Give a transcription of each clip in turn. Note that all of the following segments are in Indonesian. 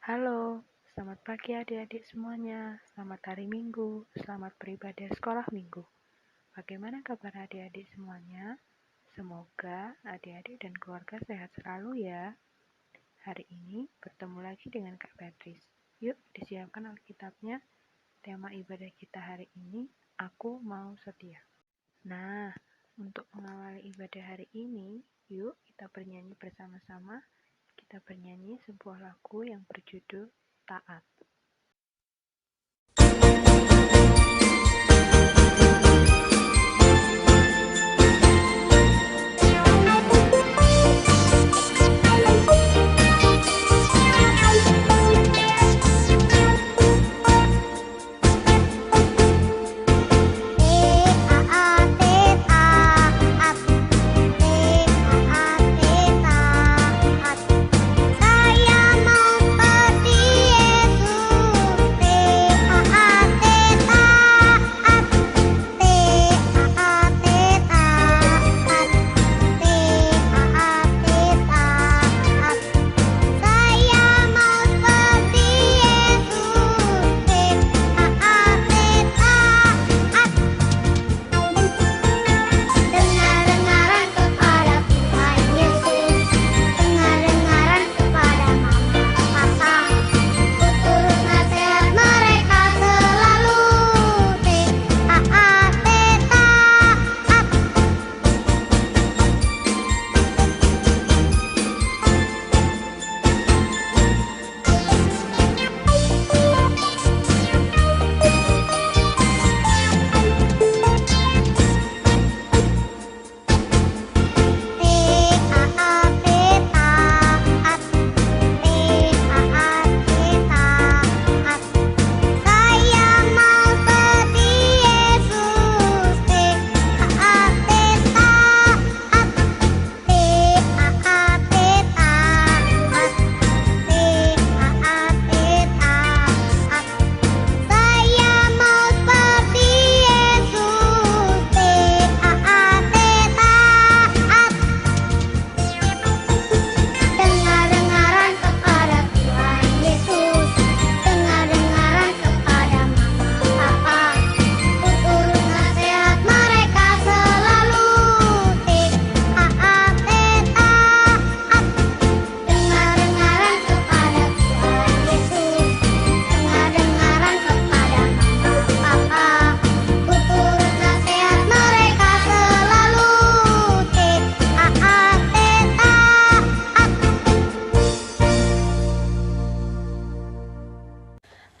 Halo, selamat pagi adik-adik semuanya. Selamat hari Minggu, selamat beribadah sekolah Minggu. Bagaimana kabar adik-adik semuanya? Semoga adik-adik dan keluarga sehat selalu ya. Hari ini bertemu lagi dengan Kak Beatrice. Yuk disiapkan Alkitabnya. Tema ibadah kita hari ini, Aku Mau Setia. Nah, untuk mengawali ibadah hari ini, yuk kita bernyanyi bersama-sama. Kita bernyanyi sebuah lagu yang berjudul Taat.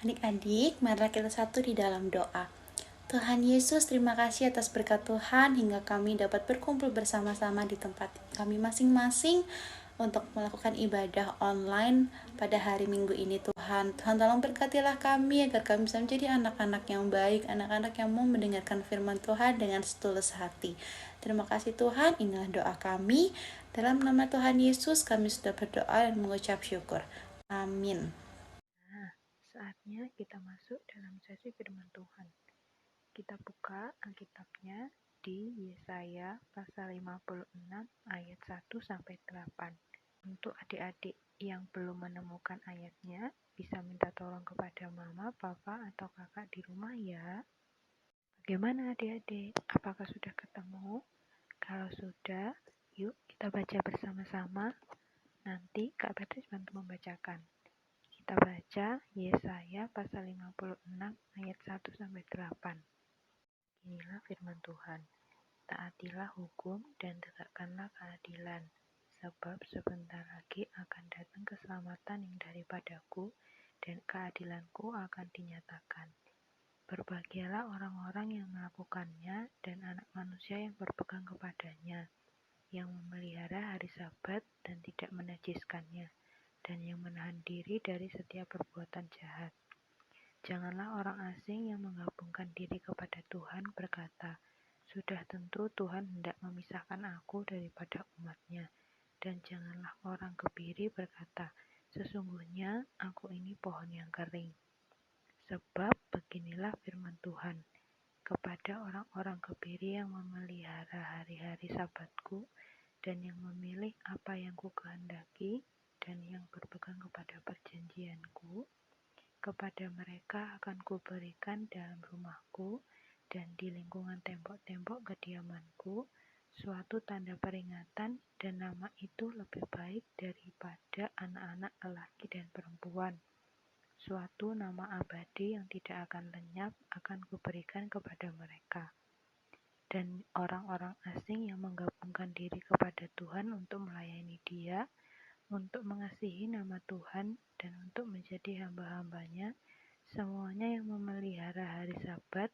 Adik-adik, marilah kita satu di dalam doa. Tuhan Yesus, terima kasih atas berkat Tuhan hingga kami dapat berkumpul bersama-sama di tempat kami masing-masing untuk melakukan ibadah online pada hari Minggu ini. Tuhan tolong berkatilah kami agar kami bisa menjadi anak-anak yang baik, anak-anak yang mau mendengarkan firman Tuhan dengan setulus hati. Terima kasih Tuhan, inilah doa kami. Dalam nama Tuhan Yesus kami sudah berdoa dan mengucap syukur. Amin. Saatnya kita masuk dalam sesi firman Tuhan. Kita buka Alkitabnya di Yesaya pasal 56 ayat 1 sampai 8. Untuk adik-adik yang belum menemukan ayatnya, bisa minta tolong kepada mama, papa, atau kakak di rumah ya. Bagaimana adik-adik? Apakah sudah ketemu? Kalau sudah, yuk kita baca bersama-sama. Nanti Kak Beatrice bantu membacakan. Kita baca Yesaya pasal 56 ayat 1 sampai 8. Inilah firman Tuhan. Taatilah hukum dan tegakkanlah keadilan, sebab sebentar lagi akan datang keselamatan yang daripadaku dan keadilanku akan dinyatakan. Berbahagialah orang-orang yang melakukannya dan anak manusia yang berpegang kepadanya, yang memelihara hari Sabat dan tidak menajiskannya, dan yang menahan diri dari setiap perbuatan jahat. Janganlah orang asing yang menggabungkan diri kepada Tuhan berkata, sudah tentu Tuhan hendak memisahkan aku daripada umatnya. Dan janganlah orang kebiri berkata, sesungguhnya aku ini pohon yang kering. Sebab beginilah firman Tuhan, kepada orang-orang kebiri yang memelihara hari-hari Sabatku dan yang memilih apa yang ku kehendaki, dan yang berpegang kepada perjanjianku, kepada mereka akan kuberikan dalam rumahku dan di lingkungan tembok-tembok kediamanku suatu tanda peringatan, dan nama itu lebih baik daripada anak-anak lelaki dan perempuan. Suatu nama abadi yang tidak akan lenyap akan kuberikan kepada mereka. Dan orang-orang asing yang menggabungkan diri kepada Tuhan untuk melayani Dia, untuk mengasihi nama Tuhan, dan untuk menjadi hamba-hambanya, semuanya yang memelihara hari Sabat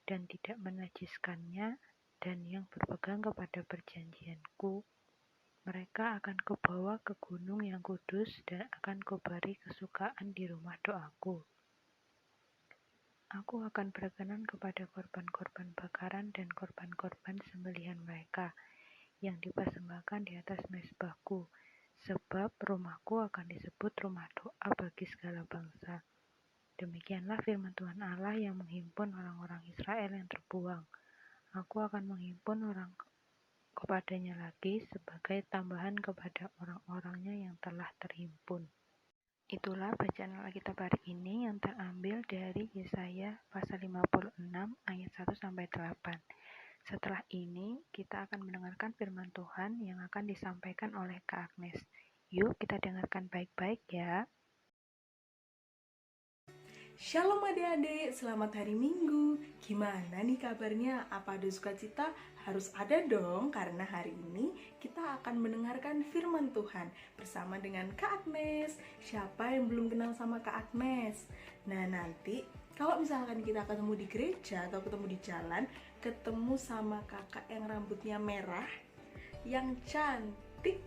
dan tidak menajiskannya, dan yang berpegang kepada perjanjianku, mereka akan kubawa ke gunung yang kudus dan akan kuberi kesukaan di rumah doaku. Aku akan berkenan kepada korban-korban bakaran dan korban-korban sembelihan mereka yang dipersembahkan di atas mezbahku, sebab rumahku akan disebut rumah doa bagi segala bangsa. Demikianlah firman Tuhan Allah yang menghimpun orang-orang Israel yang terbuang. Aku akan menghimpun orang kepadanya lagi sebagai tambahan kepada orang-orangnya yang telah terhimpun. Itulah bacaan Alkitab hari ini yang terambil dari Yesaya pasal 56 ayat 1-8. Setelah ini, kita akan mendengarkan firman Tuhan yang akan disampaikan oleh Kak Agnes. Yuk kita dengarkan baik-baik ya. Shalom adik-adik, selamat hari Minggu. Gimana nih kabarnya? Apa ada sukacita? Harus ada dong, karena hari ini kita akan mendengarkan firman Tuhan bersama dengan Kak Agnes. Siapa yang belum kenal sama Kak Agnes? Nah nanti kalau misalkan kita ketemu di gereja atau ketemu di jalan, ketemu sama kakak yang rambutnya merah, yang cantik,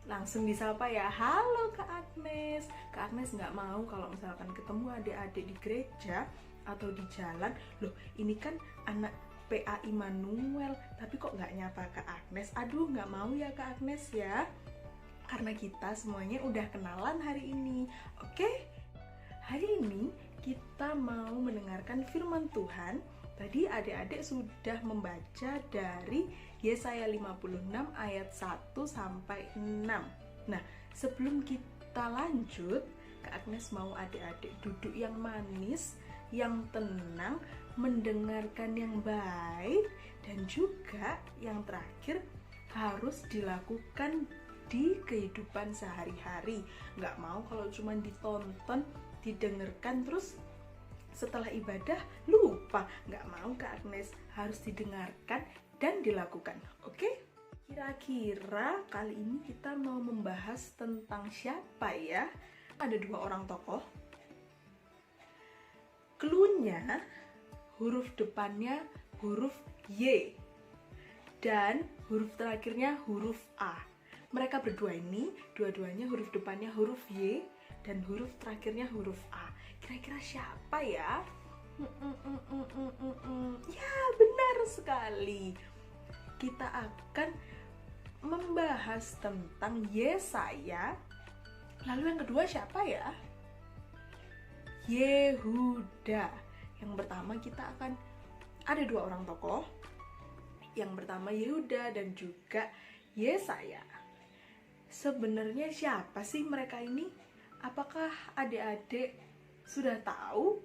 langsung disapa ya, halo Kak Agnes. Kak Agnes nggak mau kalau misalkan ketemu adik-adik di gereja atau di jalan, loh ini kan anak PA Immanuel, tapi kok nggak nyapa Kak Agnes. Aduh, nggak mau ya Kak Agnes ya, karena kita semuanya udah kenalan hari ini. Oke, hari ini kita mau mendengarkan firman Tuhan. Tadi adik-adik sudah membaca dari Yesaya 56 ayat 1-6. Nah, sebelum kita lanjut, Kak Agnes mau adik-adik duduk yang manis, yang tenang, mendengarkan yang baik, dan juga yang terakhir harus dilakukan di kehidupan sehari-hari. Nggak mau kalau cuma ditonton, didengarkan terus setelah ibadah lupa. Nggak mau Kak Agnes, harus didengarkan dan dilakukan. Oke? Kira-kira kali ini kita mau membahas tentang siapa ya? Ada dua orang tokoh. Cluenya huruf depannya huruf Y dan huruf terakhirnya huruf A. Mereka berdua ini dua-duanya huruf depannya huruf Y dan huruf terakhirnya huruf A. Kira-kira siapa ya? Ya, benar sekali. Kita akan membahas tentang Yesaya. Lalu yang kedua siapa ya? Yehuda. Yang pertama kita akan ada dua orang tokoh. Yang pertama Yehuda dan juga Yesaya. Sebenarnya siapa sih mereka ini? Apakah adik-adik sudah tahu?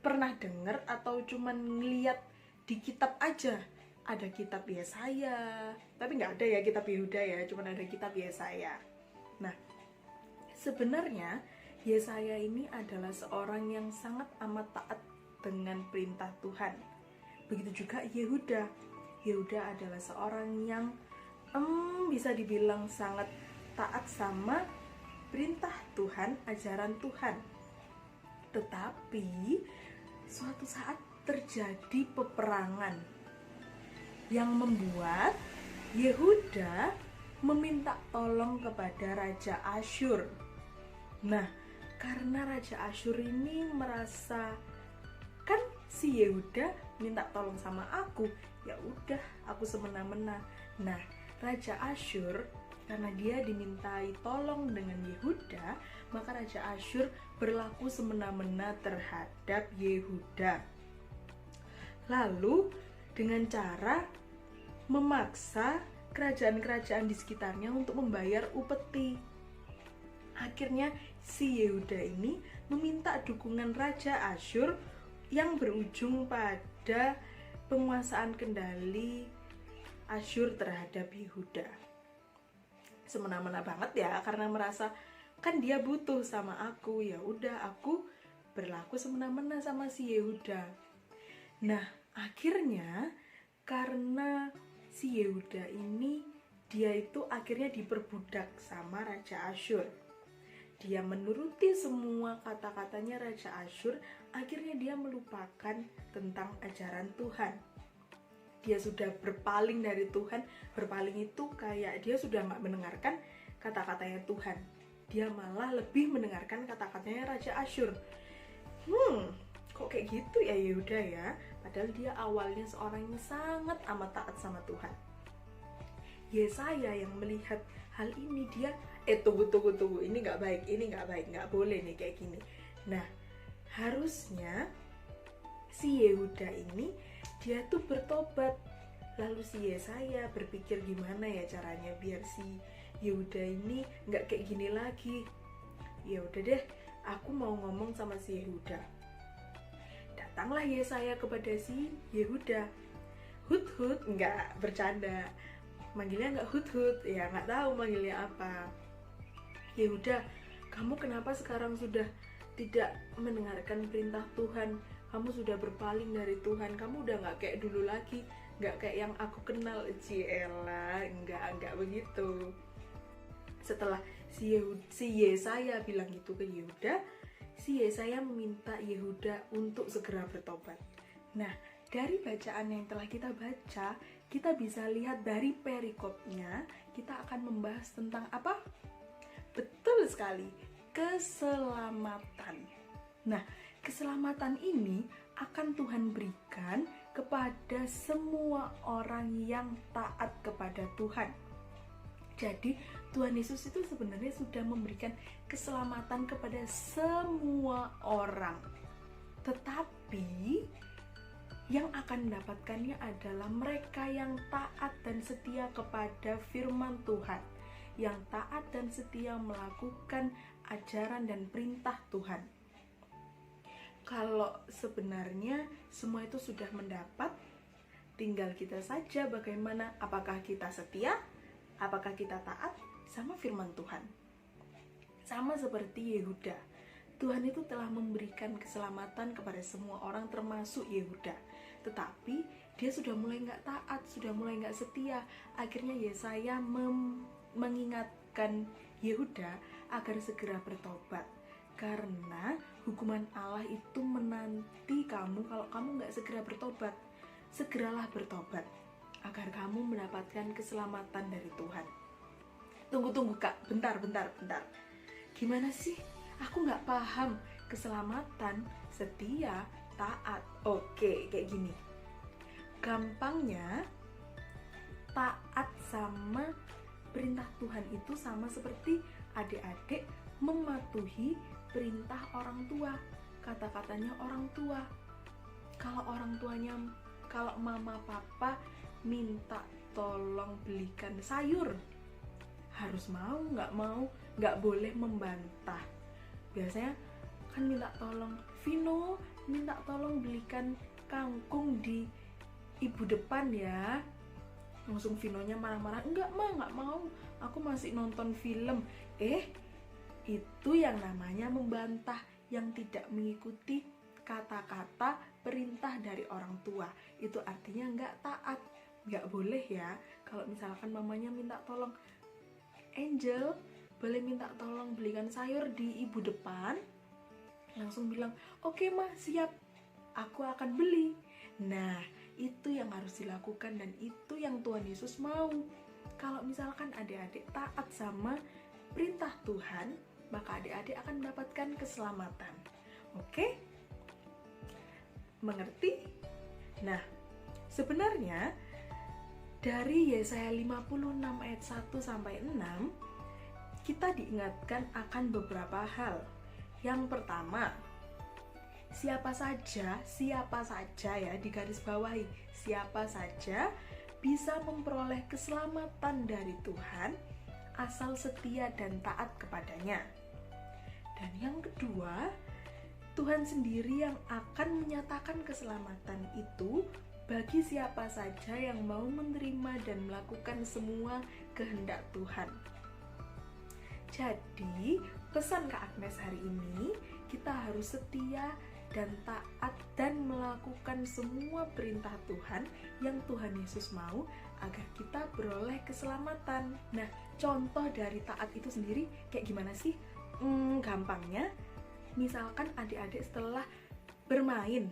Pernah dengar atau cuman ngeliat di kitab aja? Ada kitab Yesaya, tapi nggak ada ya kitab Yehuda ya, cuman ada kitab Yesaya. Nah, sebenarnya Yesaya ini adalah seorang yang sangat amat taat dengan perintah Tuhan. Begitu juga Yehuda. Yehuda adalah seorang yang bisa dibilang sangat taat sama perintah Tuhan, ajaran Tuhan. Tetapi suatu saat terjadi peperangan yang membuat Yehuda meminta tolong kepada Raja Asyur. Nah, karena Raja Asyur ini merasa kan si Yehuda minta tolong sama aku, ya udah aku semena-mena. Nah, Raja Asyur karena dia dimintai tolong dengan Yehuda, maka Raja Asyur berlaku semena-mena terhadap Yehuda. Lalu dengan cara memaksa kerajaan-kerajaan di sekitarnya untuk membayar upeti. Akhirnya si Yehuda ini meminta dukungan Raja Asyur yang berujung pada penguasaan kendali Asyur terhadap Yehuda. Semena-mena banget ya, karena merasa kan dia butuh sama aku, ya udah aku berlaku semena-mena sama si Yehuda. Nah, akhirnya karena si Yehuda ini dia itu akhirnya diperbudak sama Raja Asyur. Dia menuruti semua kata-katanya Raja Asyur, akhirnya dia melupakan tentang ajaran Tuhan. Dia sudah berpaling dari Tuhan. Berpaling itu kayak dia sudah gak mendengarkan kata-katanya Tuhan. Dia malah lebih mendengarkan kata-katanya Raja Asyur. Kok kayak gitu ya Yehuda ya? Padahal dia awalnya seorang yang sangat amat taat sama Tuhan. Yesaya yang melihat hal ini, dia tunggu, ini nggak baik, nggak boleh nih kayak gini. Nah, harusnya si Yehuda ini dia tuh bertobat. Lalu si Yesaya berpikir gimana ya caranya biar si Yehuda ini nggak kayak gini lagi. Ya udah deh, aku mau ngomong sama si Yehuda. Datanglah Yesaya kepada si Yehuda. Hud, nggak bercanda. Manggilnya nggak Hud, ya nggak tahu manggilnya apa. Yehuda, kamu kenapa sekarang sudah tidak mendengarkan perintah Tuhan? Kamu sudah berpaling dari Tuhan. Kamu udah nggak kayak dulu lagi, nggak kayak yang aku kenal. Ciela, nggak begitu. Setelah si Yesaya bilang gitu ke Yehuda, si Yesaya meminta Yehuda untuk segera bertobat. Nah, dari bacaan yang telah kita baca, kita bisa lihat dari perikopnya, kita akan membahas tentang apa? Betul sekali, keselamatan. Nah, keselamatan ini akan Tuhan berikan kepada semua orang yang taat kepada Tuhan. Jadi, Tuhan Yesus itu sebenarnya sudah memberikan keselamatan kepada semua orang. Tetapi yang akan mendapatkannya adalah mereka yang taat dan setia kepada firman Tuhan, yang taat dan setia melakukan ajaran dan perintah Tuhan. Kalau sebenarnya semua itu sudah mendapat, tinggal kita saja bagaimana, apakah kita setia, apakah kita taat sama firman Tuhan. Sama seperti Yehuda, Tuhan itu telah memberikan keselamatan kepada semua orang termasuk Yehuda. Tetapi dia sudah mulai gak taat, sudah mulai gak setia. Akhirnya Yesaya mengingatkan Yehuda agar segera bertobat. Karena hukuman Allah itu menanti kamu kalau kamu gak segera bertobat. Segeralah bertobat agar kamu mendapatkan keselamatan dari Tuhan. Tunggu Kak, bentar. Gimana sih? Aku gak paham. Keselamatan, setia, taat. Oke, kayak gini. Gampangnya, taat sama perintah Tuhan itu sama seperti adik-adik mematuhi perintah orang tua. Kata-katanya orang tua. Kalau orang tuanya, kalau mama papa minta tolong belikan sayur, harus mau, nggak boleh membantah. Biasanya kan minta tolong, Vino minta tolong belikan kangkung di ibu depan ya. Langsung Vinonya marah-marah, enggak mau, aku masih nonton film. Itu yang namanya membantah, yang tidak mengikuti kata-kata perintah dari orang tua. Itu artinya nggak taat. Nggak boleh ya. Kalau misalkan mamanya minta tolong, Angel boleh minta tolong belikan sayur di ibu depan, langsung bilang, oke mah, siap, aku akan beli. Nah, itu yang harus dilakukan dan itu yang Tuhan Yesus mau. Kalau misalkan adik-adik taat sama perintah Tuhan, maka adik-adik akan mendapatkan keselamatan. Oke? Mengerti? Nah, sebenarnya dari Yesaya 56 ayat 1 sampai 6, kita diingatkan akan beberapa hal. Yang pertama, siapa saja ya, digaris bawahi, siapa saja bisa memperoleh keselamatan dari Tuhan asal setia dan taat kepadanya. Dan yang kedua, Tuhan sendiri yang akan menyatakan keselamatan itu bagi siapa saja yang mau menerima dan melakukan semua kehendak Tuhan. Jadi, pesan Kak Agnes hari ini, kita harus setia dan taat dan melakukan semua perintah Tuhan yang Tuhan Yesus mau agar kita beroleh keselamatan. Nah, contoh dari taat itu sendiri kayak gimana sih? Gampangnya, misalkan adik-adik setelah bermain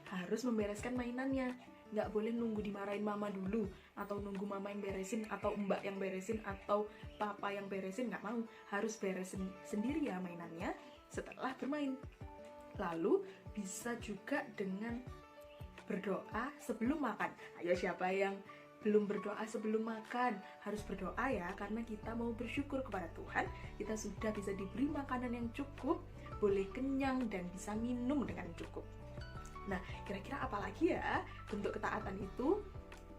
harus membereskan mainannya. Nggak boleh nunggu dimarahin mama dulu, atau nunggu mama yang beresin, atau mbak yang beresin, atau papa yang beresin. Nggak mau, harus beresin sendiri ya mainannya setelah bermain. Lalu bisa juga dengan berdoa sebelum makan. Ayo, siapa yang belum berdoa sebelum makan? Harus berdoa ya, karena kita mau bersyukur kepada Tuhan, kita sudah bisa diberi makanan yang cukup, boleh kenyang, dan bisa minum dengan cukup. Nah, kira-kira apa lagi ya bentuk ketaatan itu?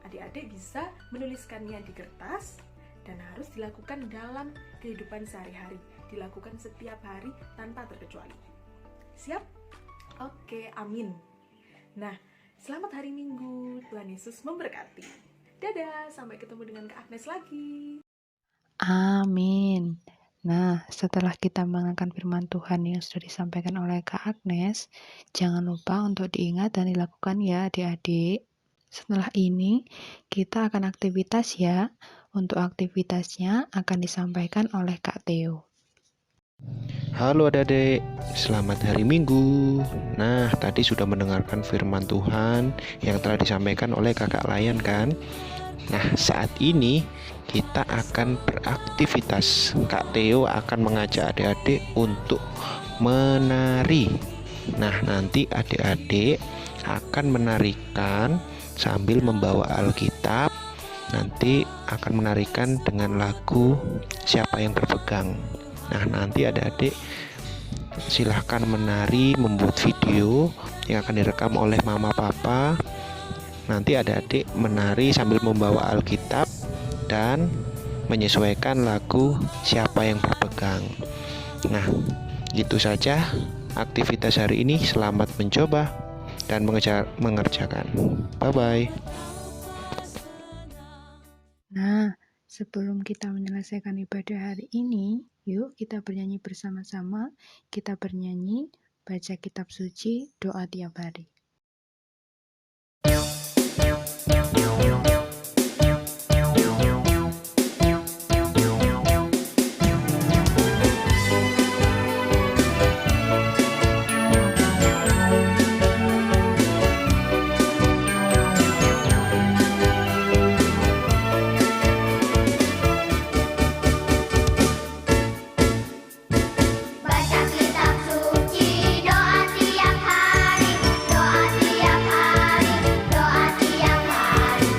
Adik-adik bisa menuliskannya di kertas dan harus dilakukan dalam kehidupan sehari-hari, dilakukan setiap hari tanpa terkecuali. Siap? Oke, amin. Nah, selamat hari Minggu, Tuhan Yesus memberkati. Dadah, sampai ketemu dengan Kak Agnes lagi. Amin. Nah, setelah kita mendengarkan firman Tuhan yang sudah disampaikan oleh Kak Agnes, jangan lupa untuk diingat dan dilakukan ya adik-adik. Setelah ini, kita akan aktivitas ya. Untuk aktivitasnya akan disampaikan oleh Kak Theo. Halo adik-adik, selamat hari Minggu. Nah, tadi sudah mendengarkan firman Tuhan yang telah disampaikan oleh kakak Layan kan? Nah, saat ini kita akan beraktivitas. Kak Theo akan mengajak adik-adik untuk menari. Nah, nanti adik-adik akan menarikan sambil membawa Alkitab. Nanti akan menarikan dengan lagu Siapa yang Berpegang. Nah, nanti adik-adik silahkan menari, membuat video yang akan direkam oleh mama papa. Nanti adik-adik menari sambil membawa Alkitab dan menyesuaikan lagu Siapa yang Berpegang. Nah, gitu saja aktivitas hari ini. Selamat mencoba dan mengerjakan. Bye-bye. Nah, sebelum kita menyelesaikan ibadah hari ini, yuk kita bernyanyi bersama-sama. Kita bernyanyi, baca kitab suci, doa tiap hari. Baca kitab suci, doa tiap hari, doa tiap hari, doa tiap hari.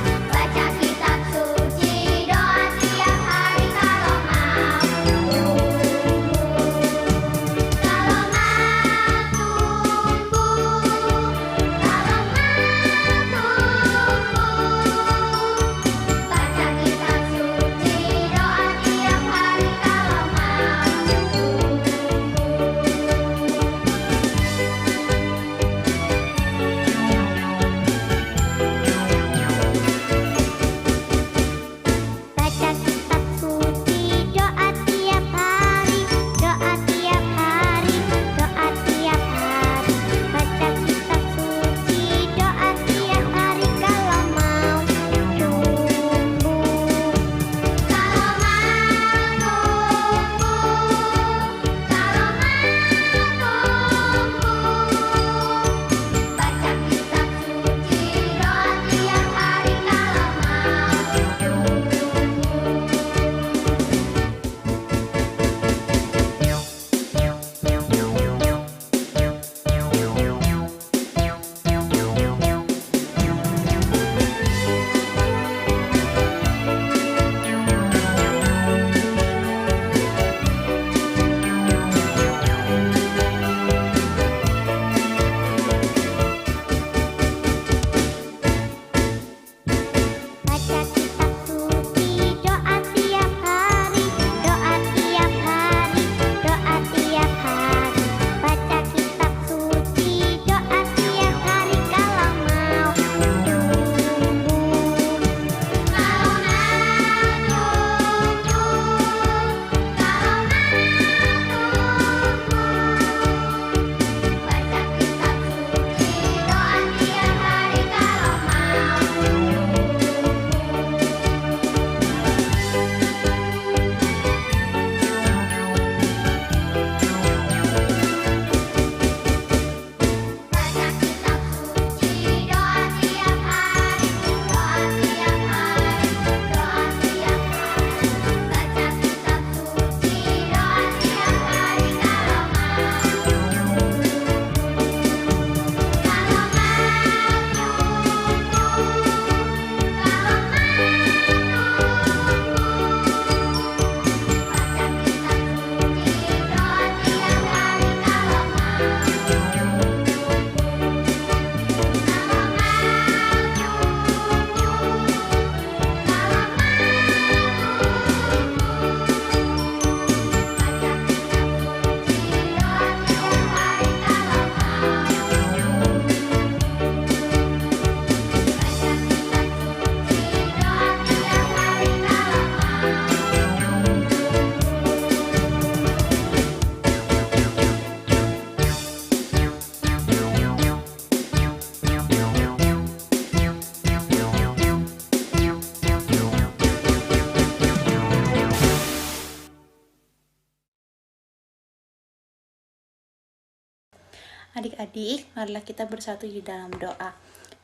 Adik-adik, marilah kita bersatu di dalam doa.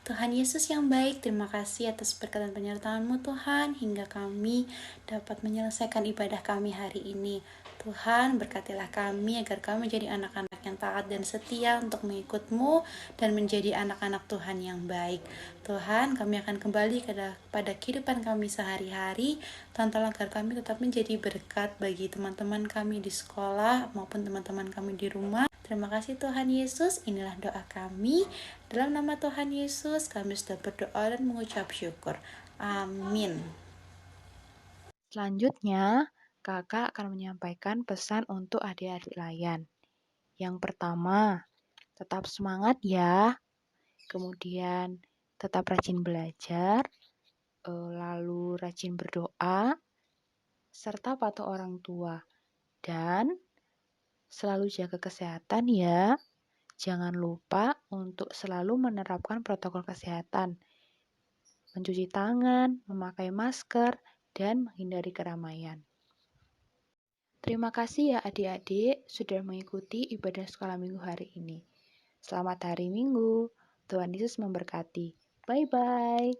Tuhan Yesus yang baik, terima kasih atas berkat dan penyertaan-Mu Tuhan, hingga kami dapat menyelesaikan ibadah kami hari ini. Tuhan, berkatilah kami agar kami menjadi anak-anak yang taat dan setia untuk mengikut-Mu dan menjadi anak-anak Tuhan yang baik. Tuhan, kami akan kembali pada kehidupan kami sehari-hari. Tuhan, tolong agar kami tetap menjadi berkat bagi teman-teman kami di sekolah maupun teman-teman kami di rumah. Terima kasih Tuhan Yesus, inilah doa kami. Dalam nama Tuhan Yesus, kami sudah berdoa dan mengucap syukur. Amin. Selanjutnya, kakak akan menyampaikan pesan untuk adik-adik layan. Yang pertama, tetap semangat ya. Kemudian, tetap rajin belajar, lalu rajin berdoa, serta patuh orang tua. Dan selalu jaga kesehatan ya. Jangan lupa untuk selalu menerapkan protokol kesehatan, mencuci tangan, memakai masker, dan menghindari keramaian. Terima kasih ya adik-adik sudah mengikuti ibadah sekolah minggu hari ini. Selamat hari Minggu. Tuhan Yesus memberkati. Bye-bye.